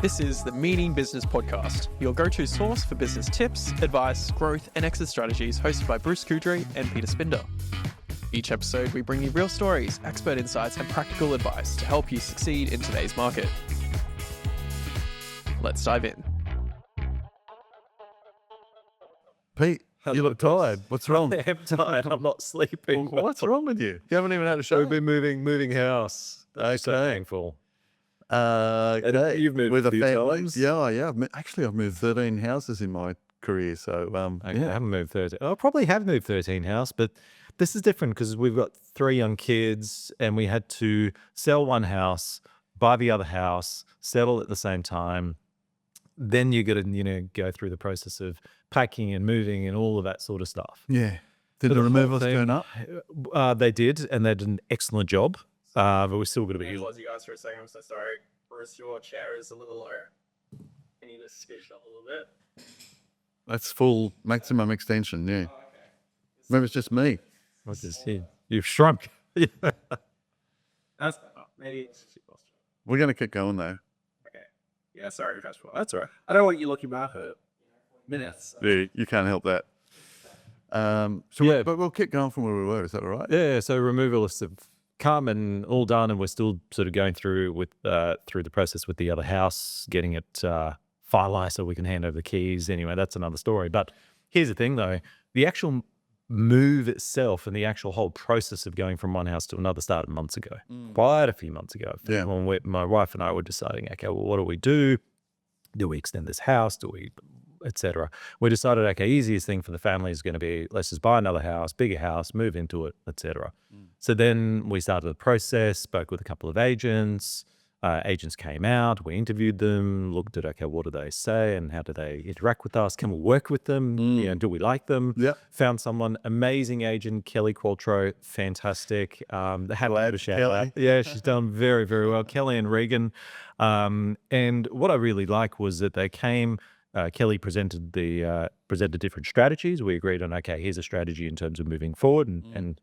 This is the Meaning Business Podcast, your go-to source for business tips, advice, growth, and exit strategies, hosted by Bruce Kudry and Peter Spinder. Each episode, we bring you real stories, expert insights, and practical advice to help you succeed in today's market. Let's dive in. Pete, you look tired. What's wrong? I'm tired. I'm not sleeping. What's wrong with you? You haven't even had a show. We've been moving house. That's so painful. You've moved with a a few family. times? Yeah. I've moved 13 houses in my career. So, I haven't moved 13. I probably have moved 13 house, but this is different because we've got 3 young kids and we had to sell one house, buy the other house, settle at the same time. Then you got to, go through the process of packing and moving and all of that sort of stuff. Yeah. Did the whole removals thing- turn up? They did, and they did an excellent job. But we're still going to be. Pause you guys for a second. I'm so sorry. Bruce, your chair is a little low. Can you just scooch up a little bit? That's full maximum extension. Yeah. Maybe it's just me. What's this here? You've shrunk. That's maybe it's We're going to keep going though. okay. Yeah, sorry, fast forward. That's all right. I don't want you looking back at minutes. Yeah, you can't help that. But we'll keep going from where we were. Is that all right? Yeah, so removalists have come and all done, and we're still sort of going through the process with the other house, getting it finalized so we can hand over the keys. Anyway, that's another story. But here's the thing, though: the actual move itself and the actual whole process of going from one house to another started months ago, quite a few months ago. Yeah. When my wife and I were deciding, okay, well, what do we do? Do we extend this house? Do we, etc. We decided, okay, easiest thing for the family is going to be, let's just buy another house, bigger house, move into it, etc. So then we started the process, spoke with a couple of agents. Agents came out, we interviewed them, looked at, okay, what do they say and how do they interact with us? Can we work with them? Do we like them? Yeah. Found someone, amazing agent, Kelly Qualtrough, fantastic. Had Glad a shout Kelly. out. Yeah, she's done very, very well. Kelly and Regan. And what I really like was that they came. Kelly presented different strategies. We agreed on, okay, here's a strategy in terms of moving forward, and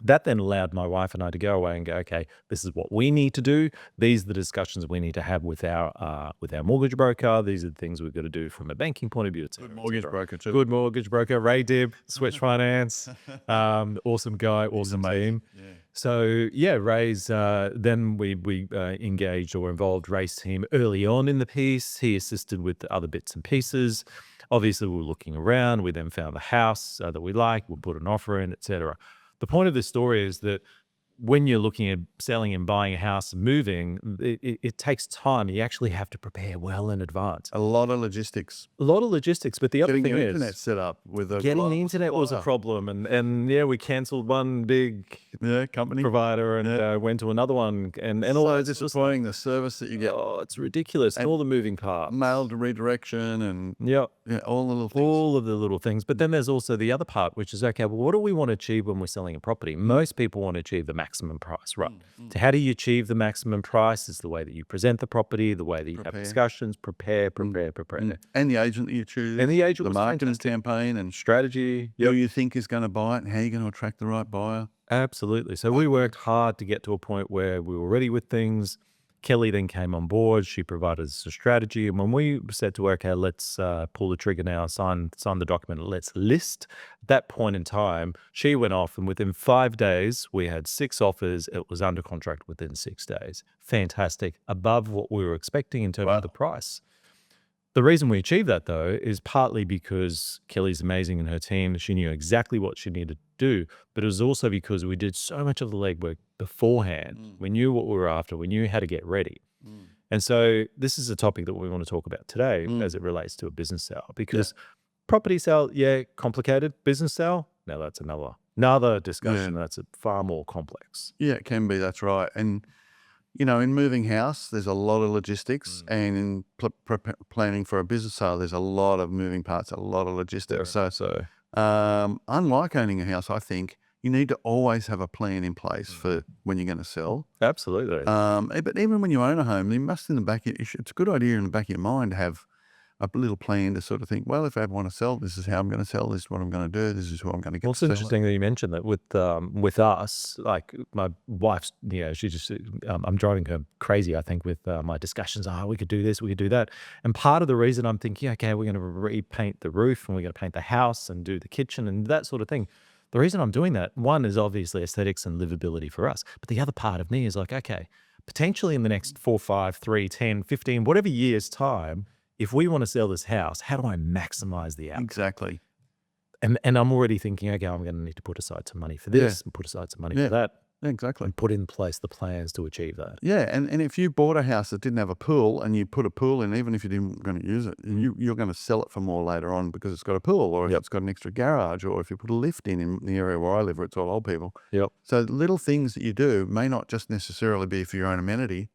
that then allowed my wife and I to go away and go, okay, this is what we need to do. These are the discussions we need to have with our mortgage broker. These are the things we've got to do from a banking point of view, et cetera, Good mortgage et cetera. broker too. Good mortgage broker, Ray Dibb, Switch Finance, awesome guy, awesome team. Yeah. So yeah, Ray's, then we engaged or involved Ray's team early on in the piece. He assisted with the other bits and pieces. Obviously, we were looking around. We then found the house that we like. We put an offer in, etc. The point of this story is that when you're looking at selling and buying a house and moving, it takes time. You actually have to prepare well in advance. A lot of logistics. A lot of logistics, but the other Getting thing the is internet set up with a getting the internet was a problem, and yeah, we cancelled one big company provider and went to another one, and all so those. It's just disappointing the service that you get. oh, it's ridiculous. And all the moving parts. Mail to redirection and all the little things. All of the little things. But then there's also the other part, which is, okay, well, what do we want to achieve when we're selling a property? Most people want to achieve the maximum price, right? So how do you achieve the maximum price? Is the way that you present the property, the way that you have discussions, prepare. And the agent that you choose. And the agent the was marketing fantastic. campaign and Strategy. who you think is going to buy it and how you're going to attract the right buyer. Absolutely. So we worked hard to get to a point where we were ready with things. Kelly then came on board. She provided us a strategy. And when we said to her, okay, let's pull the trigger now, sign the document, let's list, at that point in time, she went off, and within 5 days, we had 6 offers. It was under contract within 6 days. Fantastic. Above what we were expecting in terms of the price. The reason we achieved that, though, is partly because Kelly's amazing and her team. She knew exactly what she needed to do, but it was also because we did so much of the legwork beforehand. We knew what we were after. We knew how to get ready. And so this is a topic that we want to talk about today as it relates to a business sale, because property sale, complicated. Business sale, now that's another discussion. That's far more complex. Yeah, it can be. That's right. And in moving house, there's a lot of logistics, and in planning for a business sale, there's a lot of moving parts, a lot of logistics. So unlike owning a house, I think you need to always have a plan in place for when you're going to sell. Absolutely. But even when you own a home, you must it's a good idea in the back of your mind to have a little plan to sort of think, well, if I want to sell, this is how I'm going to sell, this is what I'm going to do, this is who I'm going to get Well, to it's sell it. interesting that you mentioned that with us, like my wife's, she just, I'm driving her crazy, I think, with my discussions. We could do this, we could do that. And part of the reason I'm thinking, okay, we're going to repaint the roof and we're going to paint the house and do the kitchen and that sort of thing. The reason I'm doing that, one is obviously aesthetics and livability for us. But the other part of me is like, okay, potentially in the next 4, 5, 3, 10, 15, whatever years time, if we want to sell this house, how do I maximize the outcome? Exactly. And I'm already thinking, okay, I'm going to need to put aside some money for this and put aside some money for that. Exactly. And put in place the plans to achieve that. Yeah, and if you bought a house that didn't have a pool and you put a pool in, even if you didn't going to use it, you're going to sell it for more later on because it's got a pool, or if it's got an extra garage, or if you put a lift in the area where I live, where it's all old people. Yep. So little things that you do may not just necessarily be for your own amenity,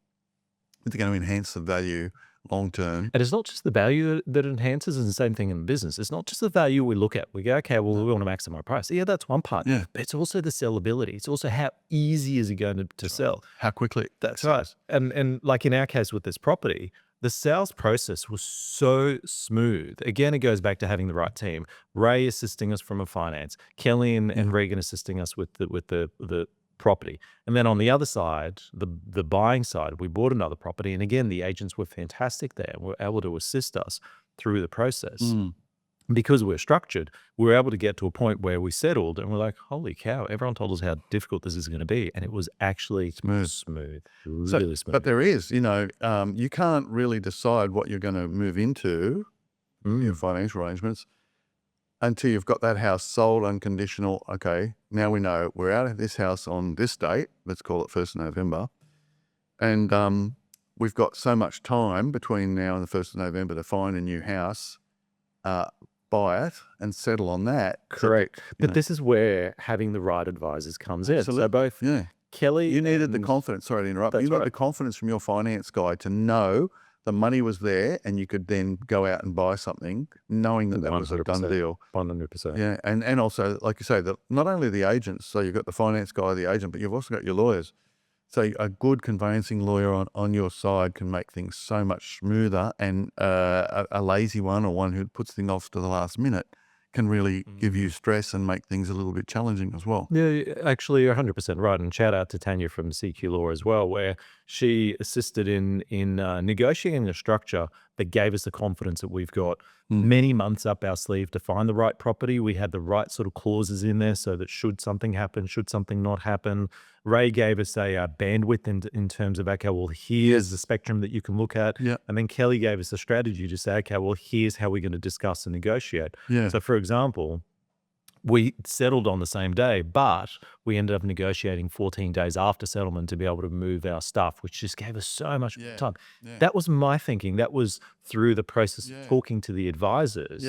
but they're going to enhance the value long term. And it's not just the value that enhances, it's the same thing in business. It's not just the value we look at. We go, okay, well, we want to maximize price. Yeah, that's one part. Yeah. But it's also the sellability. It's also how easy is it going to sell. How quickly. That's right. And like in our case with this property, the sales process was so smooth. Again, it goes back to having the right team. Ray assisting us from a finance, Kelly and Regan assisting us with the property. And then on the other side, the buying side, we bought another property. And again, the agents were fantastic there and were able to assist us through the process. Because we're structured, we were able to get to a point where we settled and we're like, holy cow, everyone told us how difficult this is going to be. And it was actually smooth, really smooth. But there is, you can't really decide what you're going to move into, your financial arrangements, until you've got that house sold unconditional. Okay, now we know we're out of this house on this date. Let's call it 1st of November. And we've got so much time between now and the 1st of November to find a new house, buy it and settle on that. Correct. But this is where having the right advisors comes in. So both Kelly... You needed the confidence, sorry to interrupt. You needed the confidence from your finance guy to know the money was there and you could then go out and buy something knowing that was a done deal. 100%. Yeah, and also, like you say, that not only the agents, so you've got the finance guy, the agent, but you've also got your lawyers. So a good conveyancing lawyer on your side can make things so much smoother, and a lazy one, or one who puts things off to the last minute, can really give you stress and make things a little bit challenging as well. Yeah, actually, you're 100% right. And shout out to Tanya from CQ Law as well, where she assisted in negotiating a structure that gave us the confidence that we've got many months up our sleeve to find the right property. We had the right sort of clauses in there so that should something happen, should something not happen. Ray gave us a bandwidth in terms of, okay, well, here's the spectrum that you can look at. Yeah. And then Kelly gave us a strategy to say, okay, well, here's how we're going to discuss and negotiate. Yeah. So for example, we settled on the same day, but we ended up negotiating 14 days after settlement to be able to move our stuff, which just gave us so much time. Yeah. That was my thinking. That was through the process of talking to the advisors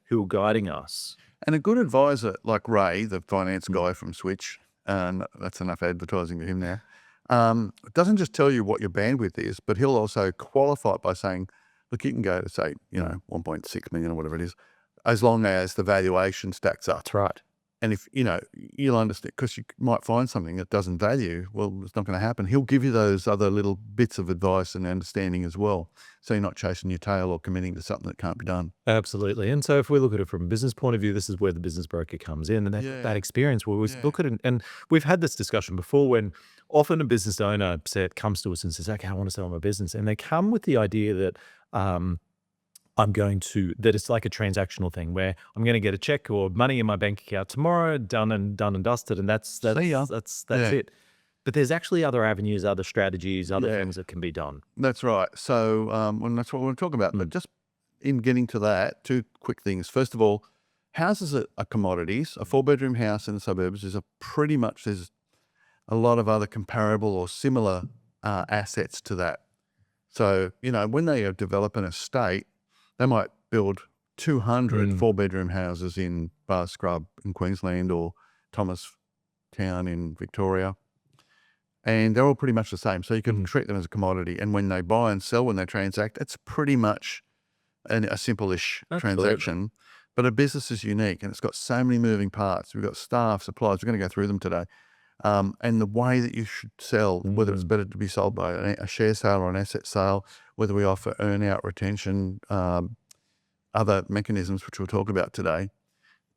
who were guiding us. And a good advisor like Ray, the finance guy from Switch, and that's enough advertising for him now, doesn't just tell you what your bandwidth is, but he'll also qualify it by saying, look, you can go to say, 1.6 million or whatever it is, as long as the valuation stacks up. That's right. And if, you'll understand, because you might find something that doesn't value, well, it's not going to happen. He'll give you those other little bits of advice and understanding as well. So you're not chasing your tail or committing to something that can't be done. Absolutely. And so if we look at it from a business point of view, this is where the business broker comes in, and that experience where we look at it. And we've had this discussion before when often a business owner comes to us and says, okay, I want to sell my business. And they come with the idea that, that it's like a transactional thing where I'm going to get a check or money in my bank account tomorrow, done and dusted. And that's it. But there's actually other avenues, other strategies, other things that can be done. That's right. So, and that's what we're talking about. But just in getting to that, two quick things. First of all, houses are commodities. A 4-bedroom house in the suburbs is there's a lot of other comparable or similar assets to that. So, when they develop an estate, they might build 200 4-bedroom houses in Bar Scrub in Queensland or Thomas Town in Victoria. And they're all pretty much the same. So you can treat them as a commodity. And when they buy and sell, when they transact, it's pretty much a simple-ish transaction. But a business is unique and it's got so many moving parts. We've got staff, suppliers. We're going to go through them today. And the way that you should sell, whether it's better to be sold by a share sale or an asset sale, whether we offer earn-out retention, other mechanisms, which we'll talk about today,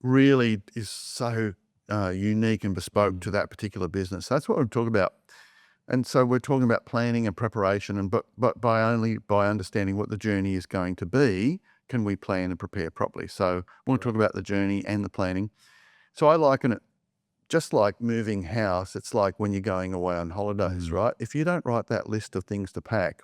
really is so unique and bespoke to that particular business. That's what we're talking about. And so we're talking about planning and preparation, and but by understanding what the journey is going to be, can we plan and prepare properly? So we'll talk about the journey and the planning. So I liken it just like moving house. It's like when you're going away on holidays, right? If you don't write that list of things to pack,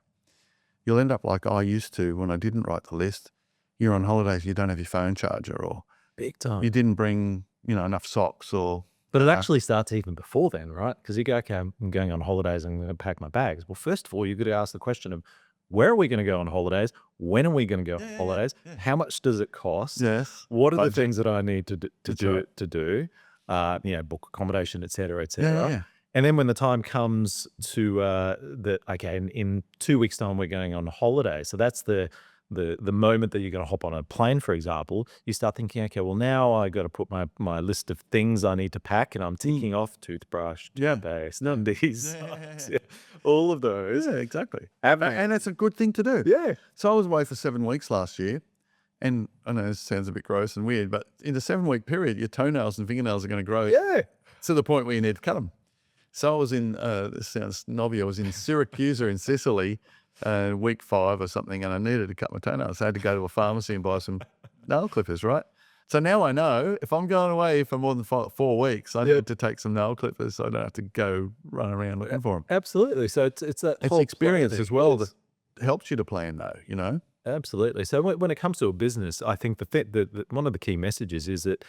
you'll end up like I used to when I didn't write the list. You're on holidays, you don't have your phone charger, or Big time. you didn't bring, enough socks, or But it actually starts even before then, right? Because you go, okay, I'm going on holidays, I'm going to pack my bags. Well, first of all, you've got to ask the question of, where are we going to go on holidays? When are we going to go on holidays? How much does it cost? yes, What are the budget. things that I need to do? Book accommodation, et cetera, et cetera. Yeah. And then when the time comes to in 2 weeks' time we're going on holiday. So that's the moment that you're going to hop on a plane, for example. You start thinking, okay, well now I got to put my list of things I need to pack, and I'm ticking off toothbrush, toothpaste, undies, socks, all of those. Yeah, exactly. And And it's a good thing to do. yeah, So I was away for 7 weeks last year, and I know this sounds a bit gross and weird, but in the 7-week period, your toenails and fingernails are going to grow to the point where you need to cut them. So I was in, this sounds knobby, I was in Syracuse in Sicily, week 5 or something, and I needed to cut my toenails. So I had to go to a pharmacy and buy some nail clippers, right? So now I know if I'm going away for more than 4 weeks, I need to take some nail clippers so I don't have to go run around looking for them. absolutely. So it's that It's whole experience plan as well thing. that helps you to plan, though, Absolutely. So when it comes to a business, I think the one of the key messages is that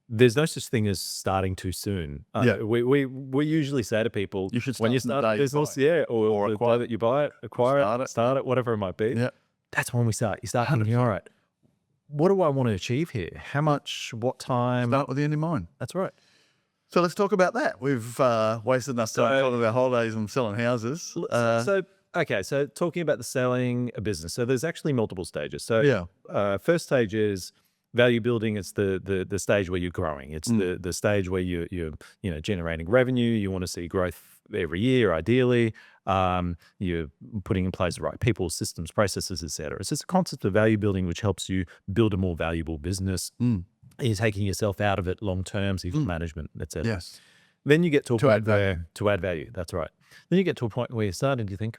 there's no such thing as starting too soon. We usually say to people, You should when you start start the a day you business, buy it. or the day that you buy it, acquire it, start it, whatever it might be. Yeah. That's when we start. You start thinking, all right, what do I want to achieve here? How much? What time? Start with the end in mind. That's right. So let's talk about that. We've wasted enough time talking about holidays and selling houses. So talking about the selling a business. So there's actually multiple stages. So first stage is value building. It's the stage where you're growing. It's the stage where you're generating revenue. You want to see growth every year, ideally. You're putting in place the right people, systems, processes, etc. It's just a concept of value building, which helps you build a more valuable business. You're taking yourself out of it long term, so you've got management, etc. Yes. Then you get to a point add value. where to add value. That's right. Then you get to a point where you're starting to think,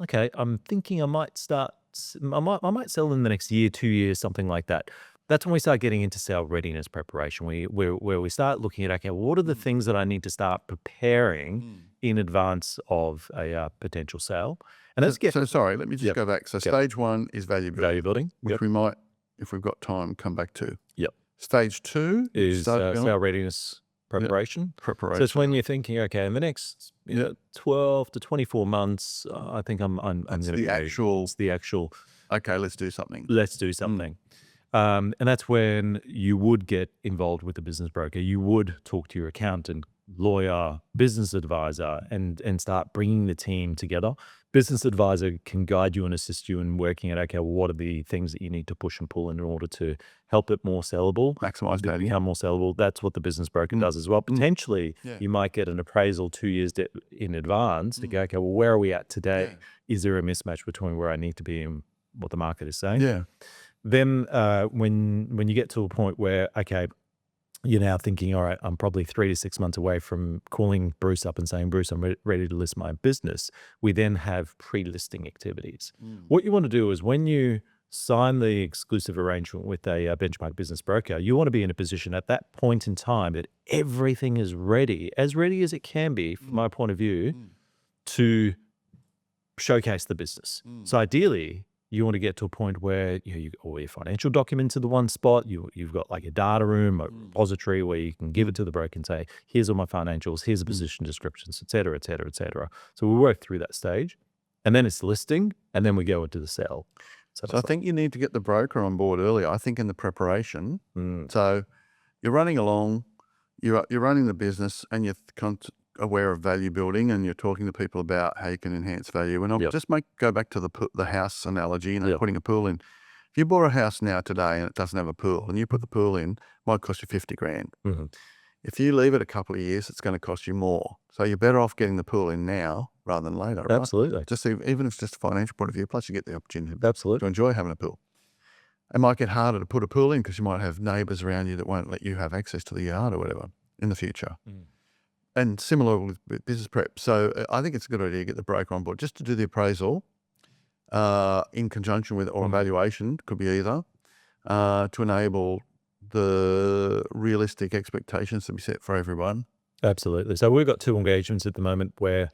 okay, I'm thinking I might sell in the next year, 2 years, something like that. That's when we start getting into sale readiness preparation, where we start looking at, okay, well, what are the things that I need to start preparing in advance of a potential sale? And let's get So sorry, let me just go back. So stage 1 is value building, value building, which we might, if we've got time, come back to. Yep. Stage 2 is sale readiness preparation. preparation. So it's when you're thinking, okay, in the next 12 to 24 months, I think I'm going to be actual. It's the actual. Okay, let's do something. Let's do something. And that's when you would get involved with a business broker. You would talk to your accountant, lawyer, business advisor, and start bringing the team together. Business advisor can guide you and assist you in working at, okay, well, what are the things that you need to push and pull in order to help it more sellable, Maximize value. become more sellable. That's what the business broker does as well. Potentially, you might get an appraisal 2 years in advance to go, okay, well, where are we at today? Is there a mismatch between where I need to be and what the market is saying? Yeah. Then when you get to a point where, okay, you're now thinking, all right, I'm probably 3 to 6 months away from calling Bruce up and saying, Bruce, I'm ready to list my business. We then have pre-listing activities. What you want to do is when you sign the exclusive arrangement with a benchmark business broker, you want to be in a position at that point in time that everything is ready as it can be, from my point of view, to showcase the business. So ideally, you want to get to a point where all your financial documents are the one spot. You've got like a data room, a repository where you can give it to the broker and say, here's all my financials, here's the position descriptions, et cetera, et cetera, et cetera. So we work through that stage, and then it's listing, and then we go into the sale. So I think you need to get the broker on board early. I think in the preparation. So you're running along, you're running the business, and you're aware of value building, and you're talking to people about how you can enhance value. And I'll just go back to the house analogy, putting a pool in. If you bought a house now today and it doesn't have a pool, and you put the pool in, it might cost you 50 grand. If you leave it a couple of years, it's going to cost you more. So you're better off getting the pool in now rather than later. Right? Absolutely. Just even if it's just a financial point of view, plus you get the opportunity Absolutely. to enjoy having a pool. It might get harder to put a pool in because you might have neighbours around you that won't let you have access to the yard or whatever in the future. And similar with business prep. So I think it's a good idea to get the broker on board just to do the appraisal in conjunction with or valuation, could be either, to enable the realistic expectations to be set for everyone. Absolutely. So we've got 2 engagements at the moment where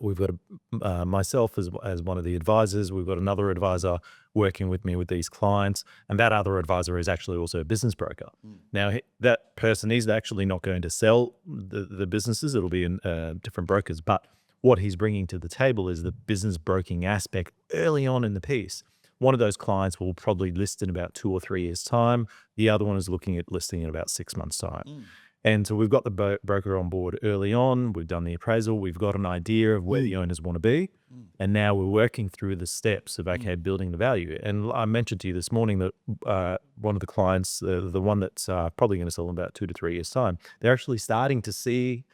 we've got myself as one of the advisors. We've got another advisor working with me with these clients, and that other advisor is actually also a business broker. Now, that person is actually not going to sell the businesses. It'll be in different brokers, but what he's bringing to the table is the business broking aspect early on in the piece. One of those clients will probably list in about 2 or 3 years' time. The other one is looking at listing in about 6 months' time. And so we've got the broker on board early on. We've done the appraisal. We've got an idea of where the owners want to be. And now we're working through the steps of, okay, building the value. And I mentioned to you this morning that one of the clients, the one that's probably going to sell in about 2 to 3 years' time, they're actually starting to see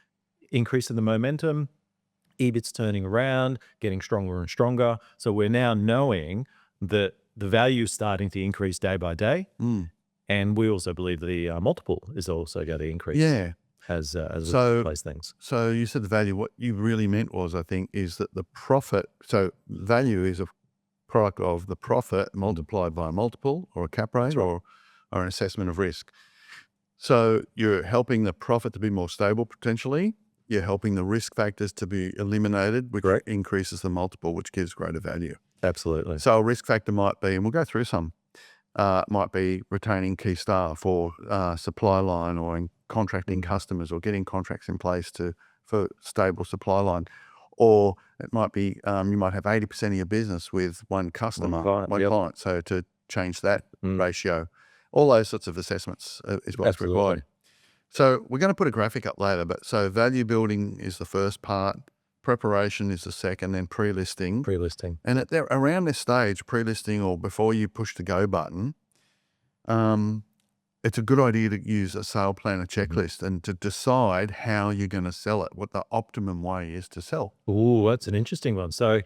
increase in the momentum, EBIT's turning around, getting stronger and stronger. So we're now knowing that the value is starting to increase day by day. And we also believe the multiple is also going to increase as we place things. So you said the value. What you really meant was, I think, is that the profit. So value is a product of the profit multiplied by a multiple or a cap rate or an assessment of risk. So you're helping the profit to be more stable potentially. You're helping the risk factors to be eliminated, which increases the multiple, which gives greater value. Absolutely. So a risk factor might be, and we'll go through some, might be retaining key staff or supply line or in contracting customers or getting contracts in place for stable supply line. Or it might be you might have 80% of your business with one customer, one client. So to change that ratio, all those sorts of assessments is what's required. So we're going to put a graphic up later, but so value building is the first part. Preparation is the second, then pre-listing. And around this stage, pre-listing or before you push the go button, it's a good idea to use a sale plan, a checklist, and to decide how you're going to sell it, what the optimum way is to sell. Oh, that's an interesting one. So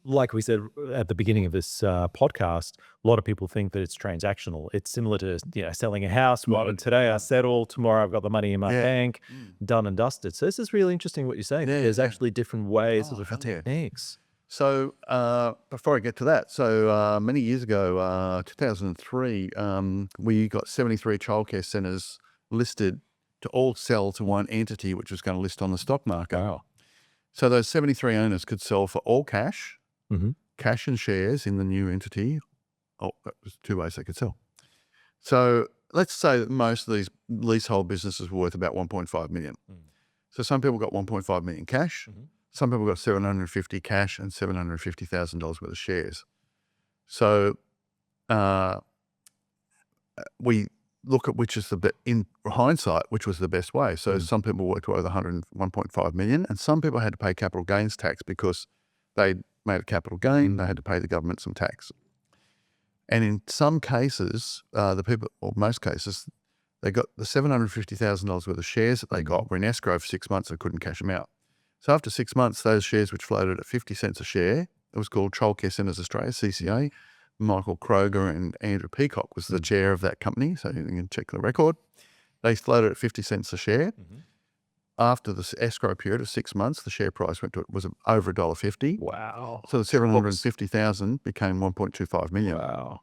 like we said at the beginning of this podcast, a lot of people think that it's transactional. It's similar to selling a house. Well, today I settle, tomorrow I've got the money in my bank, done and dusted. So this is really interesting what you're saying. There's actually different ways of techniques. So before I get to that, so many years ago, 2003, we got 73 childcare centres listed to all sell to one entity, which was going to list on the stock market. Wow. So those 73 owners could sell for all cash, cash and shares in the new entity. Oh, that was 2 ways they could sell. So let's say that most of these leasehold businesses were worth about 1.5 million. So some people got 1.5 million cash. Some people got 750 cash and $750,000 worth of shares. So we look at which is in hindsight, which was the best way. So some people worked with 1.5 million, and some people had to pay capital gains tax because they made a capital gain. They had to pay the government some tax. And in some cases, most cases, they got the $750,000 worth of shares that they got were in escrow for 6 months. They couldn't cash them out. So after 6 months, those shares which floated at 50 cents a share, it was called Childcare Centres Australia, CCA. Michael Kroger and Andrew Peacock was the chair of that company, so you can check the record. They floated at 50 cents a share. After the escrow period of 6 months, the share price was over $1.50. Wow. So the 750,000 became 1.25 million. Wow.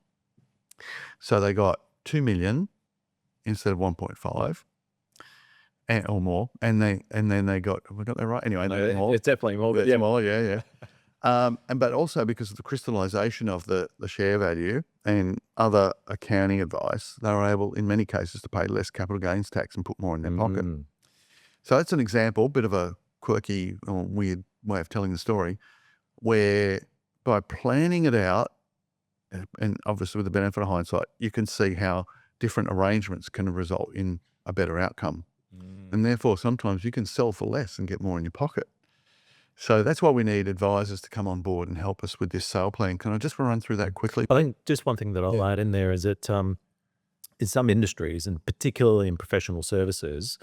So they got 2 million instead of 1.5. Or more, and then they got, have we got that right? Anyway, more. It's definitely more. But more, but also because of the crystallization of the share value and other accounting advice, they were able, in many cases, to pay less capital gains tax and put more in their pocket. So that's an example, bit of a quirky or weird way of telling the story, where by planning it out, and obviously with the benefit of hindsight, you can see how different arrangements can result in a better outcome. And therefore, sometimes you can sell for less and get more in your pocket. So that's why we need advisors to come on board and help us with this sale plan. Can I just run through that quickly? I think just one thing that I'll add in there is that in some industries, and particularly in professional services,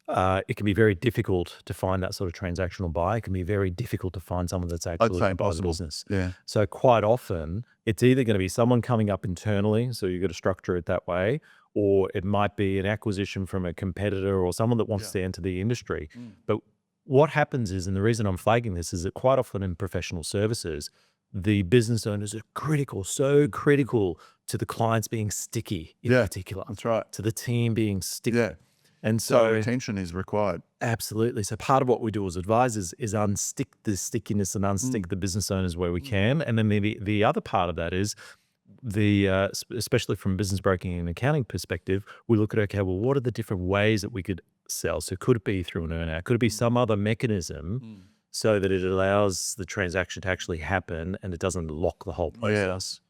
it can be very difficult to find that sort of transactional buy. It can be very difficult to find someone that's actually I'd say a impossible. business. Yeah. So quite often, it's either going to be someone coming up internally, so you've got to structure it that way, or it might be an acquisition from a competitor or someone that wants to enter the industry. But what happens is, and the reason I'm flagging this is that quite often in professional services, the business owners are critical, so critical to the clients being sticky in particular. That's right. To the team being sticky. Yeah. And So so retention is required. absolutely. So part of what we do as advisors is unstick the stickiness and unstick the business owners where we can. And then the other part of that is especially from business broking and accounting perspective, we look at, okay, well, what are the different ways that we could sell? So could it be through an earnout? Could it be some other mechanism so that it allows the transaction to actually happen and it doesn't lock the whole process?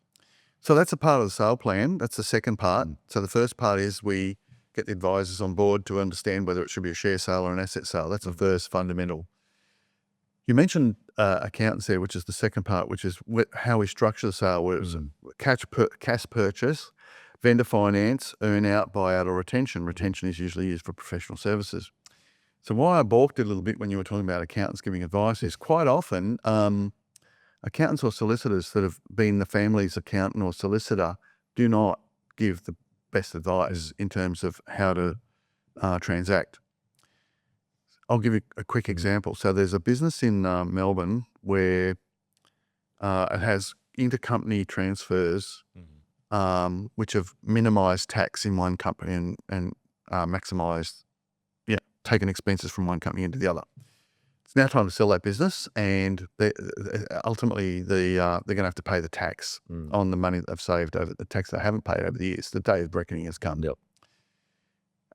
So that's a part of the sale plan. That's the second part. So the first part is we get the advisors on board to understand whether it should be a share sale or an asset sale. That's the first fundamental. You mentioned accountants there, which is the second part, which is how we structure the sale, where it's cash purchase, vendor finance, earn out, buyout, or retention. Retention is usually used for professional services. So why I balked a little bit when you were talking about accountants giving advice is quite often accountants or solicitors that have been the family's accountant or solicitor do not give the best advice in terms of how to transact. I'll give you a quick example. So there's a business in Melbourne where it has intercompany transfers which have minimised tax in one company and maximised, taken expenses from one company into the other. It's now time to sell that business, and ultimately they're going to have to pay the tax on the money that they've saved over the tax they haven't paid over the years. The day of reckoning has come.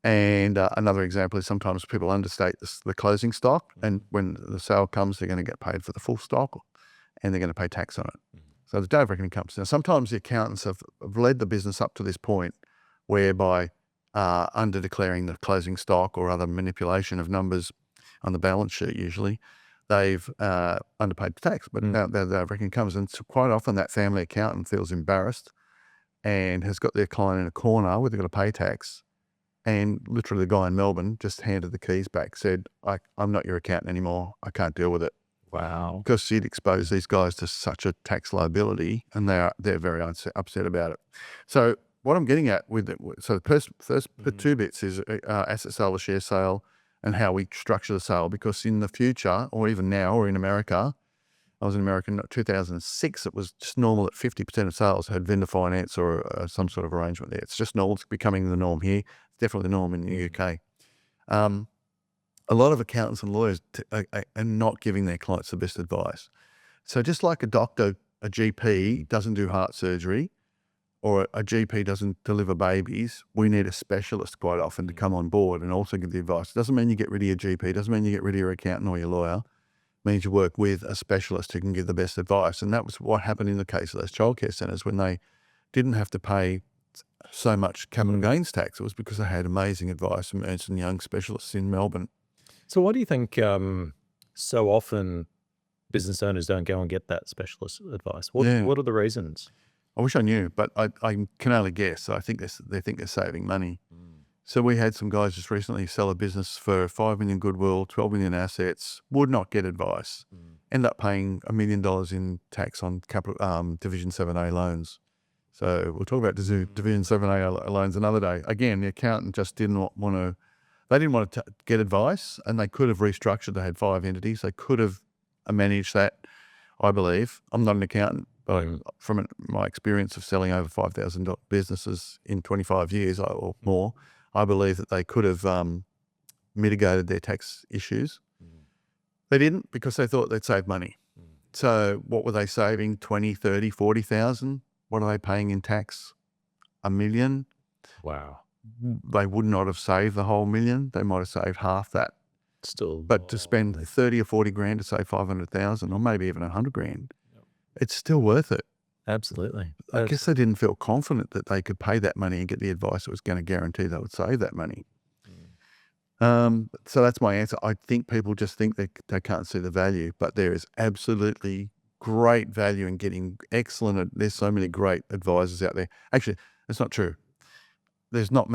And another example is sometimes people understate the closing stock, and when the sale comes, they're going to get paid for the full stock, and they're going to pay tax on it. So the day of reckoning comes. Now, sometimes the accountants have led the business up to this point whereby under declaring the closing stock or other manipulation of numbers on the balance sheet, usually, they've underpaid the tax. But now the day of reckoning comes, and so quite often that family accountant feels embarrassed and has got their client in a corner where they've got to pay tax. And literally the guy in Melbourne just handed the keys back, said, I'm not your accountant anymore. I can't deal with it. Wow. Because he'd exposed these guys to such a tax liability, and they're very upset about it. So what I'm getting at with it, so the first two bits is asset sale or share sale and how we structure the sale. Because in the future, or even now, or in America, I was in America in 2006, it was just normal that 50% of sales had vendor finance or some sort of arrangement there. It's just normal. It's becoming the norm here. It's definitely the norm in the UK. A lot of accountants and lawyers are not giving their clients the best advice. So just like a doctor, a GP doesn't do heart surgery, or a GP doesn't deliver babies, we need a specialist quite often to come on board and also give the advice. It doesn't mean you get rid of your GP, it doesn't mean you get rid of your accountant or your lawyer. It means you work with a specialist who can give the best advice. And that was what happened in the case of those childcare centres when they didn't have to pay so much capital gains tax. It was because they had amazing advice from Ernst & Young specialists in Melbourne. So why do you think so often business owners don't go and get that specialist advice? What are the reasons? I wish I knew, but I can only guess. I think they think they're saving money. So we had some guys just recently sell a business for 5 million goodwill, 12 million assets, would not get advice, end up paying $1 million in tax on capital Division 7A loans. So we'll talk about Division 7A loans another day. Again, the accountant just didn't want to get advice, and they could have restructured. They had 5 entities. They could have managed that, I believe. I'm not an accountant, but from my experience of selling over $5,000 businesses in 25 years or more, I believe that they could have mitigated their tax issues. They didn't, because they thought they'd save money. So what were they saving? 20, 30, 40,000? What are they paying in tax? $1 million? Wow. They would not have saved the whole $1 million. They might have saved half that. Still, but to spend 30 or 40 grand to save 500,000, or maybe even 100 grand, it's still worth it. Absolutely. I guess they didn't feel confident that they could pay that money and get the advice that was going to guarantee they would save that money. So that's my answer. I think people just think they can't see the value, but there is absolutely great value in getting excellent. There's so many great advisors out there. Actually, that's not true. There's not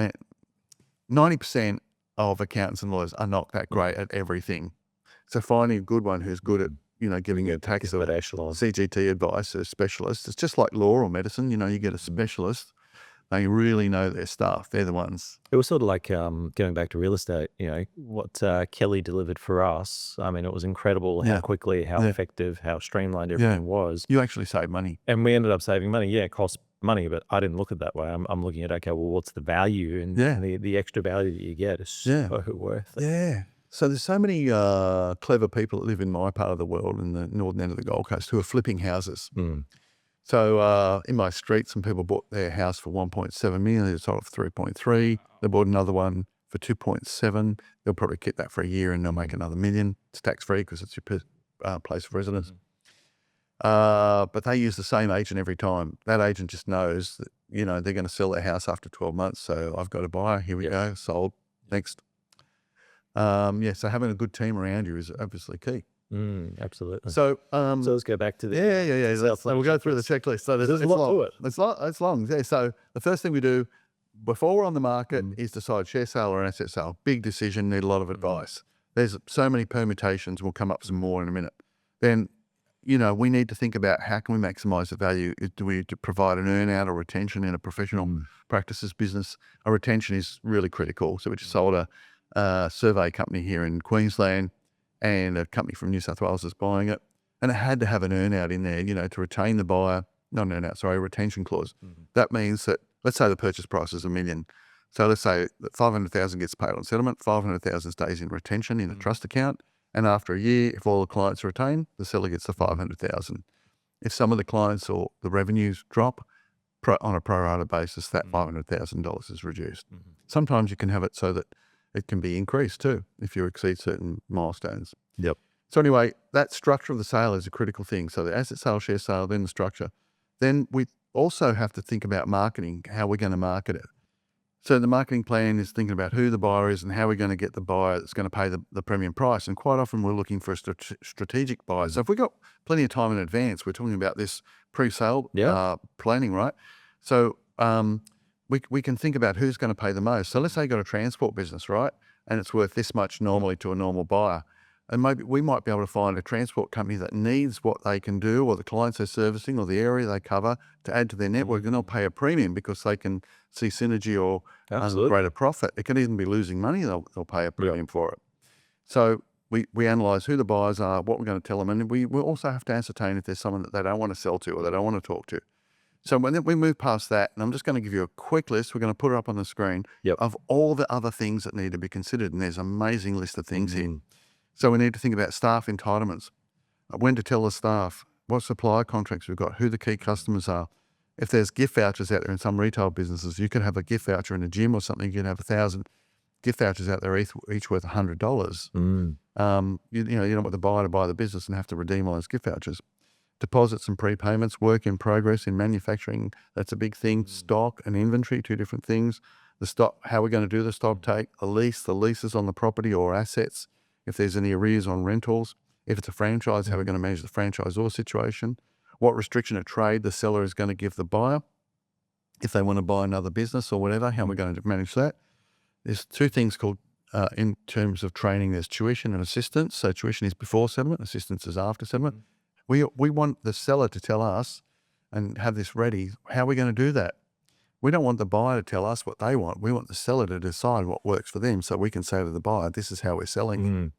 90% of accountants and lawyers are not that great at everything. So finding a good one who's good at, giving you a tax or echelon. CGT advice, a specialist. It's just like law or medicine. You get a specialist. They really know their stuff. They're the ones. It was sort of like going back to real estate, what Kelly delivered for us. I mean, it was incredible how quickly, how effective, how streamlined everything was. You actually save money. And we ended up saving money. Yeah, it cost money, but I didn't look at it that way. I'm looking at, okay, well, what's the value? And the extra value that you get is so worth it. Yeah. So there's so many clever people that live in my part of the world, in the northern end of the Gold Coast, who are flipping houses. So in my street, some people bought their house for 1.7 million. They sold it for 3.3. They bought another one for 2.7. They'll probably keep that for a year and they'll make another $1 million. It's tax-free because it's your place of residence. But they use the same agent every time. That agent just knows that, they're going to sell their house after 12 months. So I've got a buyer. Here we go. Sold. Next. So having a good team around you is obviously key. Absolutely. So let's go back to the So we'll go through the checklist. So there's a lot to it. It's long. Yeah. So the first thing we do before we're on the market is decide share sale or asset sale. Big decision, need a lot of advice. There's so many permutations. We'll come up with some more in a minute. Then, we need to think about how can we maximize the value. Do we provide an earn out or retention in a professional practices business? A retention is really critical. So we just sold a survey company here in Queensland, and a company from New South Wales is buying it. And it had to have an earn-out in there, to retain the buyer. Not an earn-out, sorry, a retention clause. That means that, let's say the purchase price is $1 million. So let's say that $500,000 gets paid on settlement, $500,000 stays in retention in a trust account. And after a year, if all the clients are retained, the seller gets the $500,000. If some of the clients or the revenues drop on a pro rata basis, that $500,000 is reduced. Sometimes you can have it so that it can be increased too if you exceed certain milestones. Yep. So anyway, that structure of the sale is a critical thing. So the asset sale, share sale, then the structure. Then we also have to think about marketing, how we're going to market it. So the marketing plan is thinking about who the buyer is and how we're going to get the buyer that's going to pay the premium price. And quite often we're looking for a strategic buyer. So if we've got plenty of time in advance, we're talking about this pre-sale planning, right? So we can think about who's going to pay the most. So let's say you've got a transport business, right? And it's worth this much normally to a normal buyer. And maybe we might be able to find a transport company that needs what they can do, or the clients they're servicing, or the area they cover, to add to their network, and they'll pay a premium because they can see synergy or greater profit. It can even be losing money. They'll pay a premium for it. So we analyse who the buyers are, what we're going to tell them, and we also have to ascertain if there's someone that they don't want to sell to or they don't want to talk to. So when we move past that, and I'm just going to give you a quick list, we're going to put it up on the screen, of all the other things that need to be considered. And there's an amazing list of things here. So we need to think about staff entitlements, when to tell the staff, what supplier contracts we've got, who the key customers are. If there's gift vouchers out there in some retail businesses, you could have a gift voucher in a gym or something. You can have 1,000 gift vouchers out there, each worth $100. You don't want the buyer to buy the business and have to redeem all those gift vouchers. Deposits and prepayments, work in progress in manufacturing, that's a big thing. Stock and inventory, two different things. The stock, how we're going to do the stock take, the leases on the property or assets, if there's any arrears on rentals. If it's a franchise, how we're going to manage the franchisor situation. What restriction of trade the seller is going to give the buyer if they want to buy another business or whatever, how we're going to manage that. There's two things called, in terms of training, there's tuition and assistance. So tuition is before settlement, assistance is after settlement. We want the seller to tell us and have this ready. How are we going to do that? We don't want the buyer to tell us what they want. We want the seller to decide what works for them, so we can say to the buyer, this is how we're selling.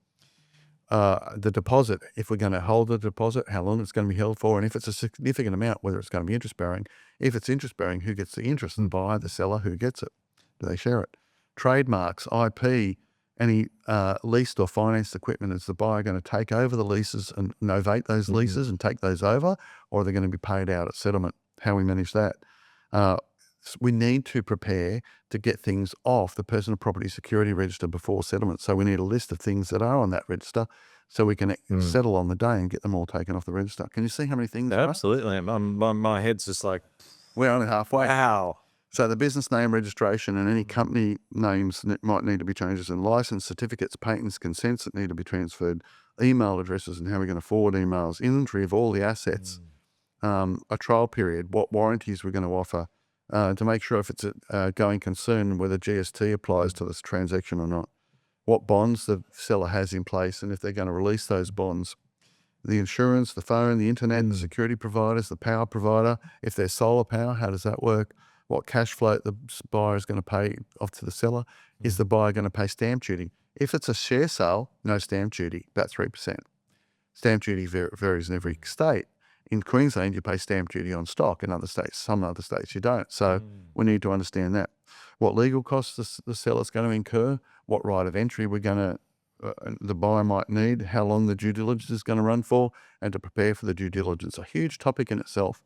The deposit, if we're going to hold the deposit, how long it's going to be held for, and if it's a significant amount, whether it's going to be interest-bearing. If it's interest-bearing, who gets the interest? The buyer, the seller, who gets it? Do they share it? Trademarks, IP, any leased or financed equipment, is the buyer going to take over the leases and novate those leases and take those over, or are they going to be paid out at settlement? How we manage that? We need to prepare to get things off the personal property security register before settlement. So we need a list of things that are on that register so we can settle on the day and get them all taken off the register. Can you see how many things? Absolutely. My head's just like, we're only halfway. Wow. So the business name registration and any company names that might need to be changed, and license, certificates, patents, consents that need to be transferred, email addresses and how we're going to forward emails, inventory of all the assets, a trial period, what warranties we're going to offer, to make sure if it's a going concern whether GST applies to this transaction or not, what bonds the seller has in place and if they're going to release those bonds, the insurance, the phone, the internet, the security providers, the power provider. If there's solar power, how does that work? What cash flow the buyer is going to pay off to the seller? Is the buyer going to pay stamp duty? If it's a share sale, no stamp duty, about 3%. Stamp duty varies in every state. In Queensland, you pay stamp duty on stock. In other states, some other states you don't. So we need to understand that. What legal costs the seller's going to incur, what right of entry the buyer might need, how long the due diligence is going to run for, and to prepare for the due diligence. A huge topic in itself.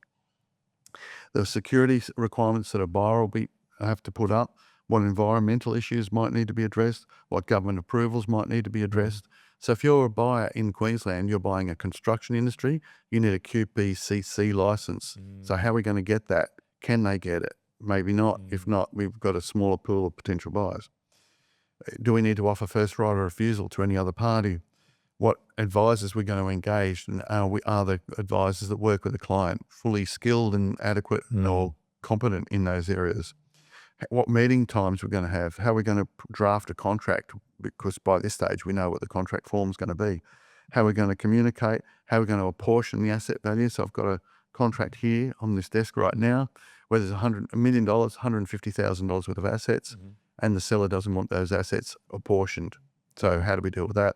The security requirements that a buyer will have to put up, what environmental issues might need to be addressed, what government approvals might need to be addressed. So if you're a buyer in Queensland, you're buying a construction industry, you need a QPCC license. So how are we going to get that? Can they get it? Maybe not. If not, we've got a smaller pool of potential buyers. Do we need to offer first right of refusal to any other party? What advisors we're going to engage, and are the advisors that work with the client fully skilled and adequate or competent in those areas? What meeting times we're going to have? How are we going to draft a contract? Because by this stage we know what the contract form is going to be. How are we going to communicate? How are we going to apportion the asset value? So I've got a contract here on this desk right now where there's $100 million, $150,000 worth of assets, and the seller doesn't want those assets apportioned. So how do we deal with that?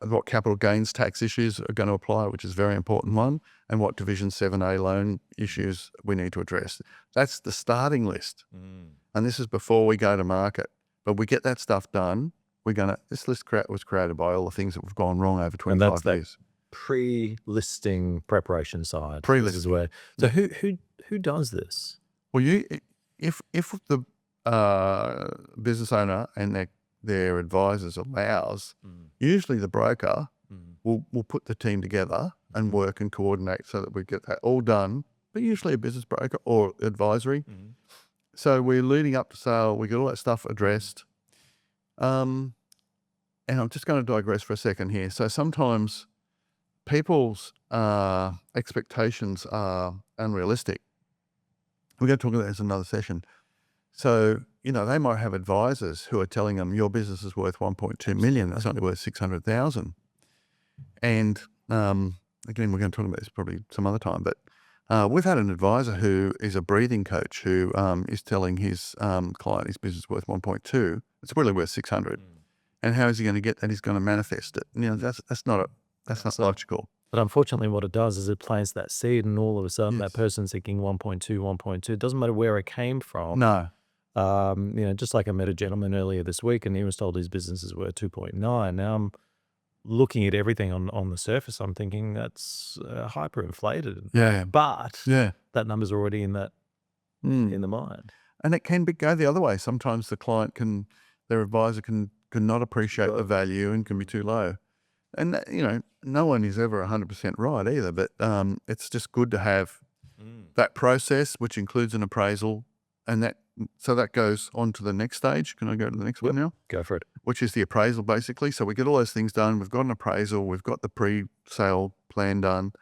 What capital gains tax issues are going to apply, which is a very important one, and what Division 7A loan issues we need to address. That's the starting list. And this is before we go to market. But we get that stuff done, this list was created by all the things that have gone wrong over 25 years. Pre-listing preparation side. Pre-listing. This is where, so who does this? Well, if the business owner and their advisors allows, usually the broker will put the team together and work and coordinate so that we get that all done, but usually a business broker or advisory. So we're leading up to sale, we get all that stuff addressed. And I'm just going to digress for a second here. So sometimes people's expectations are unrealistic. We're going to talk about this in another session. So, they might have advisors who are telling them your business is worth 1.2 million. That's only worth 600,000. And again, we're going to talk about this probably some other time, but we've had an advisor who is a breathing coach who is telling his client his business is worth 1.2. It's really worth 600. And how is he going to get that? He's going to manifest it. That's not logical. But unfortunately, what it does is it plants that seed, and all of a sudden that person's thinking 1.2. It doesn't matter where it came from. No. Just like I met a gentleman earlier this week, and he was told his business is worth 2.9. Now I'm looking at everything on the surface. I'm thinking that's hyperinflated. Yeah. But that number's already in that in the mind. And it can go the other way. Sometimes the client their advisor can not appreciate the value and can be too low. And no one is ever 100% right either. But it's just good to have that process, which includes an appraisal, and so that goes on to the next stage. Can I go to the next one now? Go for it. Which is the appraisal, basically. So we get all those things done. We've got an appraisal. We've got the pre-sale plan done.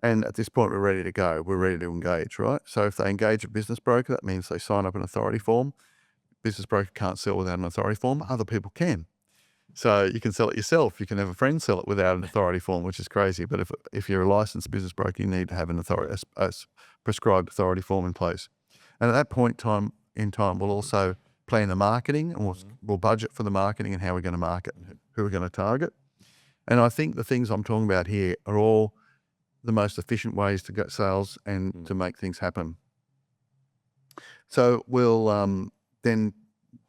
And at this point, we're ready to go. We're ready to engage, right? So if they engage a business broker, that means they sign up an authority form. Business broker can't sell without an authority form. Other people can. So you can sell it yourself. You can have a friend sell it without an authority form, which is crazy. But if you're a licensed business broker, you need to have a prescribed authority form in place. And at that point in time, we'll also plan the marketing, and we'll budget for the marketing and how we're going to market and who we're going to target. And I think the things I'm talking about here are all the most efficient ways to get sales and to make things happen. So we'll then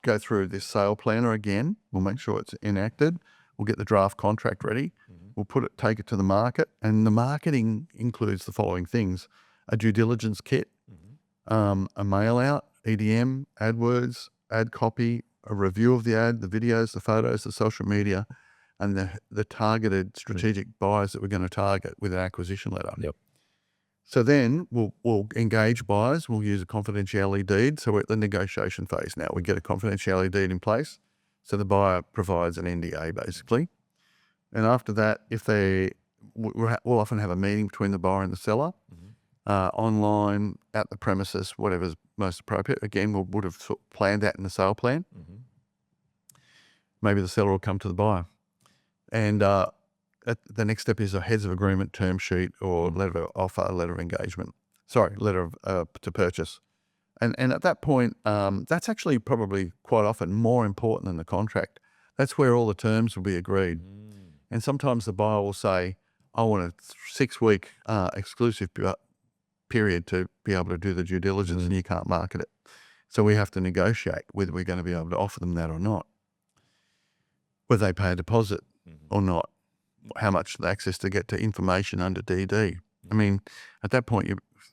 go through this sale planner again. We'll make sure it's enacted. We'll get the draft contract ready. We'll take it to the market. And the marketing includes the following things: a due diligence kit, a mail out, EDM, AdWords, ad copy, a review of the ad, the videos, the photos, the social media, and the targeted strategic buyers that we're going to target with an acquisition letter. Yep. So then we'll engage buyers. We'll use a confidentiality deed. So we're at the negotiation phase now. We get a confidentiality deed in place. So the buyer provides an NDA basically. And after that, we'll often have a meeting between the buyer and the seller, online, at the premises, whatever's most appropriate. Again, we would have planned that in the sale plan. Maybe the seller will come to the buyer. And the next step is a heads of agreement term sheet or letter of offer, letter of engagement. Sorry, letter of to purchase. And at that point, that's actually probably quite often more important than the contract. That's where all the terms will be agreed. And sometimes the buyer will say, I want a 6-week exclusive period to be able to do the due diligence, and you can't market it. So we have to negotiate whether we're going to be able to offer them that or not, whether they pay a deposit or not, how much access to get to information under DD. I mean, at that point,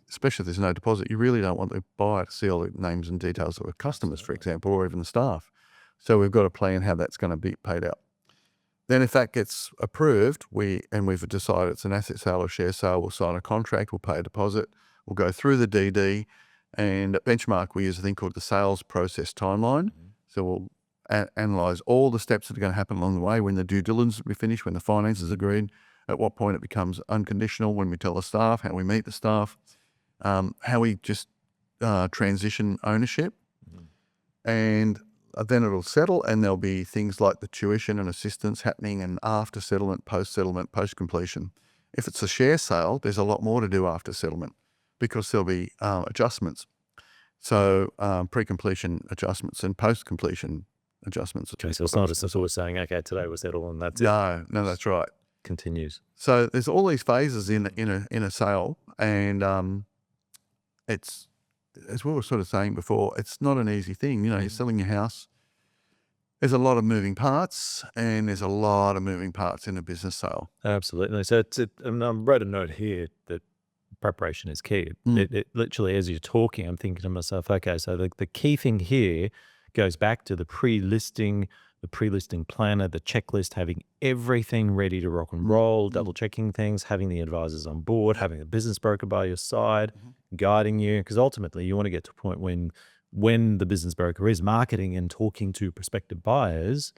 especially if there's no deposit, you really don't want the buyer to see all the names and details of the customers, for example, or even the staff. So we've got to plan how that's going to be paid out. Then if that gets approved, we've decided it's an asset sale or share sale, we'll sign a contract, we'll pay a deposit, we'll go through the DD, and at Benchmark we use a thing called the sales process timeline. So we'll analyse all the steps that are going to happen along the way, when the due diligence will be finished, when the finance is agreed, at what point it becomes unconditional, when we tell the staff, how we meet the staff, how we just transition ownership, and then it'll settle, and there'll be things like the tuition and assistance happening, and after settlement, post-settlement, post-completion. If it's a share sale, there's a lot more to do after settlement because there'll be adjustments. So pre-completion adjustments and post-completion adjustments. Okay, so it's not as simple as saying, okay, today we'll settle and that's it. No, that's right. Continues. So there's all these phases in a sale, and it's, as we were sort of saying before, it's not an easy thing. You're selling your house. There's a lot of moving parts, and there's a lot of moving parts in a business sale. Absolutely. So and I wrote a note here that preparation is key. It literally, as you're talking, I'm thinking to myself, okay, so the key thing here goes back to the pre-listing planner, the checklist, having everything ready to rock and roll, double checking things, having the advisors on board, having a business broker by your side, guiding you, because ultimately you want to get to a point when the business broker is marketing and talking to prospective buyers,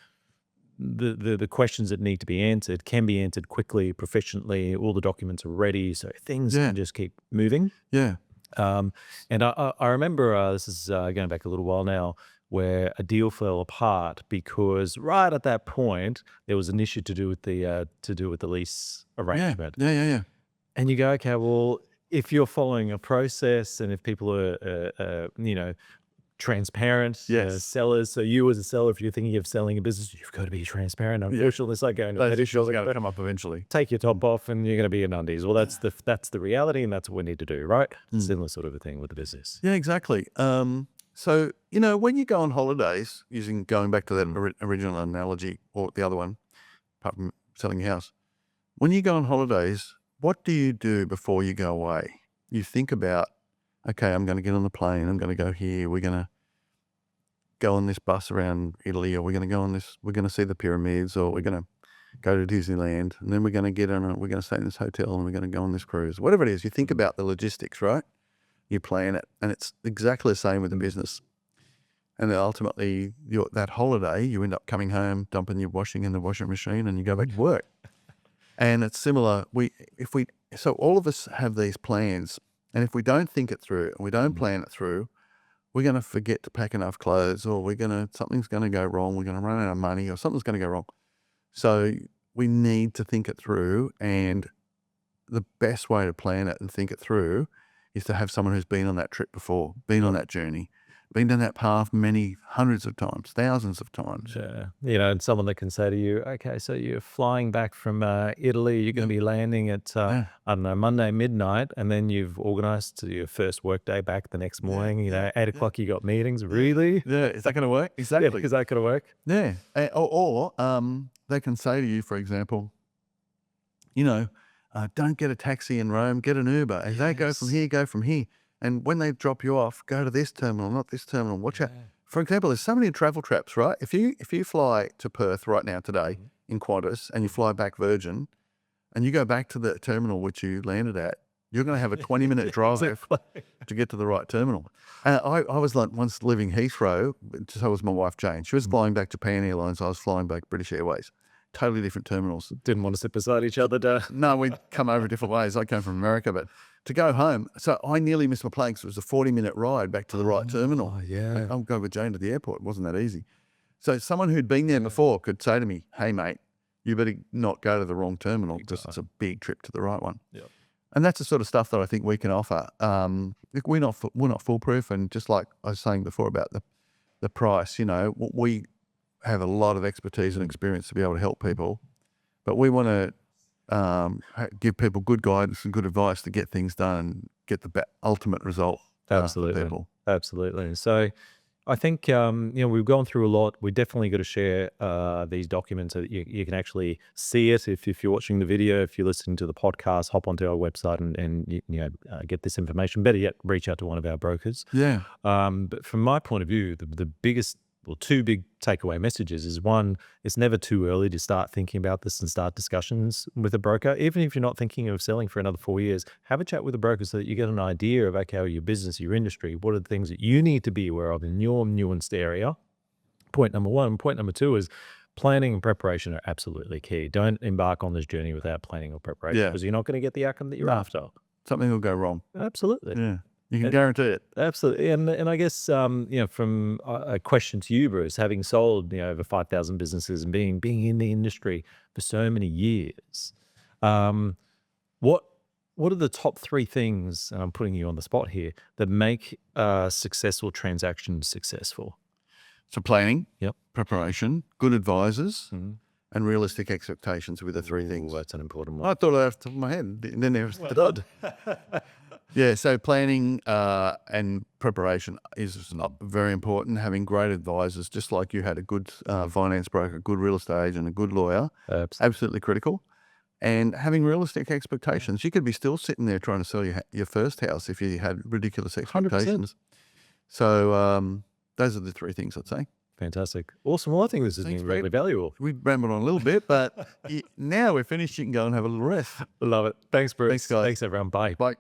the questions that need to be answered can be answered quickly, proficiently, all the documents are ready, so things can just keep moving. Yeah. And I remember, this is going back a little while now, where a deal fell apart because right at that point there was an issue to do with the lease arrangement. Yeah. And you go, okay, well, if you're following a process and if people are transparent, sellers. So you as a seller, if you're thinking of selling a business, you've got to be transparent. Unfortunately, it's like going to those issues are going to come up eventually. Take your top off and you're going to be in undies. Well, that's the reality, and that's what we need to do, right? Similar sort of a thing with the business. Yeah, exactly. So, when you go on holidays, going back to that original analogy or the other one, apart from selling your house, when you go on holidays, what do you do before you go away? You think about, okay, I'm going to get on the plane. I'm going to go here. We're going to go on this bus around Italy, or we're going to see the pyramids, or we're going to go to Disneyland, and then we're going to stay in this hotel, and we're going to go on this cruise. Whatever it is, you think about the logistics, right? You plan it, and it's exactly the same with the business. And then ultimately, that holiday, you end up coming home, dumping your washing in the washing machine, and you go back to work. And it's similar. So all of us have these plans, and if we don't think it through and we don't plan it through, we're going to forget to pack enough clothes, or something's going to go wrong. We're going to run out of money, or something's going to go wrong. So we need to think it through, and the best way to plan it and think it through is to have someone who's been on that trip before, been on that journey, been down that path many hundreds of times, thousands of times. Yeah. And someone that can say to you, okay, so you're flying back from Italy, you're going to be landing at, I don't know, Monday midnight, and then you've organized your first work day back the next morning, 8 o'clock you got meetings. Really? Yeah. Is that going to work? Exactly. Yeah, is that going to work? Yeah. Or they can say to you, for example, don't get a taxi in Rome, get an Uber. As they go from here. And when they drop you off, go to this terminal, not this terminal. Watch out. For example, there's so many travel traps, right? If you fly to Perth right now today in Qantas, and you fly back Virgin, and you go back to the terminal which you landed at, you're going to have a 20-minute drive to get to the right terminal. I was like once living Heathrow, so was my wife Jane. She was flying back Japan Airlines. I was flying back British Airways. Totally different terminals. Didn't want to sit beside each other. No, we'd come over different ways. I came from America, but to go home, so I nearly missed my plane because it was a 40-minute ride back to the right terminal. Oh, yeah. I'll go with Jane to the airport. It wasn't that easy. So someone who'd been there before could say to me, hey, mate, you better not go to the wrong terminal because it's a big trip to the right one. Yep. And that's the sort of stuff that I think we can offer. Look, we're not foolproof, and just like I was saying before about the price, you know, we have a lot of expertise and experience to be able to help people, but we want to give people good guidance and good advice to get things done and get the ultimate result. Absolutely. For people. Absolutely. So I think, we've gone through a lot. We definitely got to share these documents so that you can actually see it. If you're watching the video, if you're listening to the podcast, hop onto our website and get this information. Better yet, reach out to one of our brokers. Yeah. But from my point of view, the biggest, two big takeaway messages is one, it's never too early to start thinking about this and start discussions with a broker. Even if you're not thinking of selling for another 4 years, have a chat with a broker so that you get an idea of, okay, your business, your industry, what are the things that you need to be aware of in your nuanced area. Point number one. Point number two is planning and preparation are absolutely key. Don't embark on this journey without planning or preparation because you're not going to get the outcome that you're after. Something will go wrong. Absolutely. Yeah. You can guarantee it. Absolutely. And I guess, from a question to you, Bruce, having sold, over 5,000 businesses and being in the industry for so many years, what are the top 3 things, and I'm putting you on the spot here, that make successful transactions successful? So planning, Yep. preparation, good advisors, and realistic expectations with the 3 things. That's an important one. I thought off the top of my head. And then there's Yeah, so planning and preparation is very important. Having great advisors, just like you had a good finance broker, a good real estate agent, a good lawyer, absolutely critical. And having realistic expectations. You could be still sitting there trying to sell your first house if you had ridiculous expectations. 100%. So those are the 3 things I'd say. Fantastic. Awesome. Well, I think this has been really valuable. We rambled on a little bit, but now we're finished. You can go and have a little rest. Love it. Thanks, Bruce. Thanks, guys. Thanks, everyone. Bye. Bye.